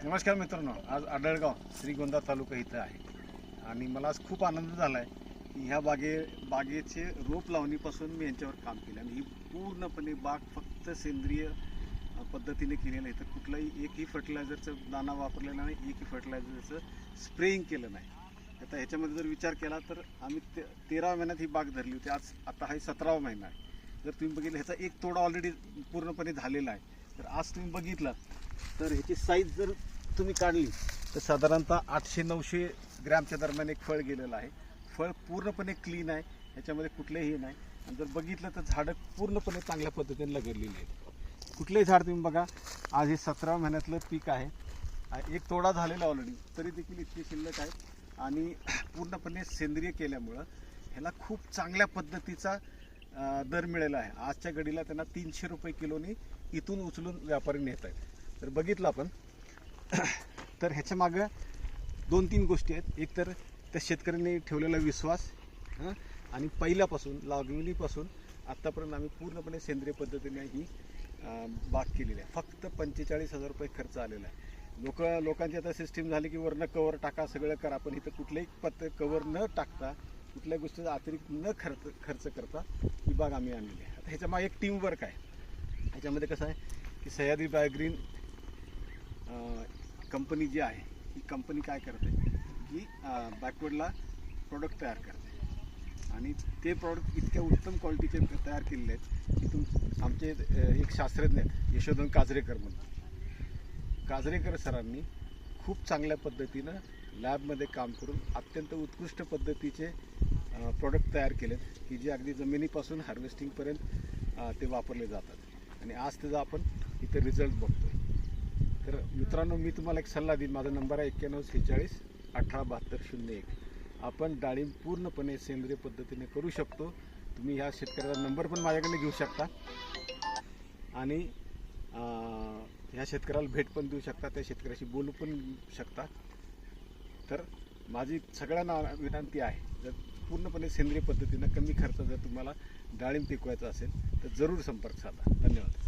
नमस्कार मित्रांनो, आज आडळगाव श्रीगोंदा तालुका इथं आहे आणि मला आज खूप आनंद झाला आहे की ह्या बागेचे रोप लावणीपासून मी यांच्यावर काम केलं आणि ही पूर्णपणे बाग फक्त सेंद्रिय पद्धतीने केलेलं आहे. तर कुठलाही एकही फर्टिलायझरचं दाणा वापरलेला नाही, एकही फर्टिलायझरचं स्प्रेइंग केलं नाही. आता ह्याच्यामध्ये जर विचार केला तर आम्ही 13 महिन्यात ही बाग धरली होती. आता हा 17वा महिना आहे. जर तुम्ही बघितलं ह्याचा एक तोडा ऑलरेडी पूर्णपणे झालेला आहे. तर आज तुम्ही बघितलं तर ह्याची साईज जर तुम्ही काढली तर साधारणतः 800-900 ग्रॅमच्या दरम्यान एक फळ गेलेलं आहे. फळ पूर्णपणे क्लीन आहे, ह्याच्यामध्ये कुठलेही नाही. आणि जर बघितलं तर झाडं पूर्णपणे चांगल्या पद्धतीने लगडलेली आहेत. कुठलंही झाड तुम्ही बघा, आज हे 17 महिन्यातलं पीक आहे. एक तोडा झालेला ऑलरेडी, तरी देखील इतकी शिल्लक आहे. आणि पूर्णपणे सेंद्रिय केल्यामुळं ह्याला खूप चांगल्या पद्धतीचा दर मिळाला आहे. आजच्या घडीला त्यांना 300 रुपये किलोनी इथून उचलून व्यापारी नेत आहेत. तर बघितलं आपण तर ह्याच्या मागं 2-3 गोष्टी आहेत. एक तर त्या शेतकऱ्यांनी ठेवलेला विश्वास आणि पहिल्यापासून लागवडीपासून आत्तापर्यंत आम्ही पूर्णपणे सेंद्रिय पद्धतीने ही बाग केलेली आहे. फक्त 45,000 रुपये खर्च आलेला आहे. लोकांची आता सिस्टीम झाली की वरनं कवर टाका, सगळं करा. पण इथं कुठल्याही कवर न टाकता, कुठल्याही गोष्टीचा अतिरिक्त न खर्च करता ही बाग आम्ही आणलेली आहे. आता ह्याच्यामागे एक टीमवर्क आहे. ह्याच्यामध्ये कसं आहे की सह्याद्री बायोग्रीन कंपनी जी आहे, ही कंपनी काय करते की बॅकवर्डला प्रोडक्ट तयार करते आणि ते प्रॉडक्ट इतक्या उत्तम क्वालिटीचे तयार केलेले आहेत की आमचे एक शास्त्रज्ञ आहेत यशोधन काजरेकर म्हणून. काजरेकर सरांनी खूप चांगल्या पद्धतीनं लॅबमध्ये काम करून अत्यंत उत्कृष्ट पद्धतीचे प्रोडक्ट तयार केलेत की जे अगदी जमिनीपासून हार्वेस्टिंगपर्यंत ते वापरले जातात. आणि आज त्याचा आपण इथे रिझल्ट बघतो. तर मित्रांनो, मी तुम्हाला एक सल्ला देईन. माझा नंबर आहे 9146 187201. आपण डाळिंब पूर्णपणे सेंद्रिय पद्धतीने करू शकतो. तुम्ही ह्या शेतकऱ्याचा नंबर पण माझ्याकडे घेऊ शकता आणि ह्या शेतकऱ्याला भेट पण देऊ शकता, त्या शेतकऱ्याशी बोलू पण शकता. तर माझी सगळ्यांना विनंती आहे, जर पूर्णपणे सेंद्रिय पद्धतीनं कमी खर्च जर तुम्हाला डाळिंब पिकवायचा असेल तर जरूर संपर्क साधा. धन्यवाद.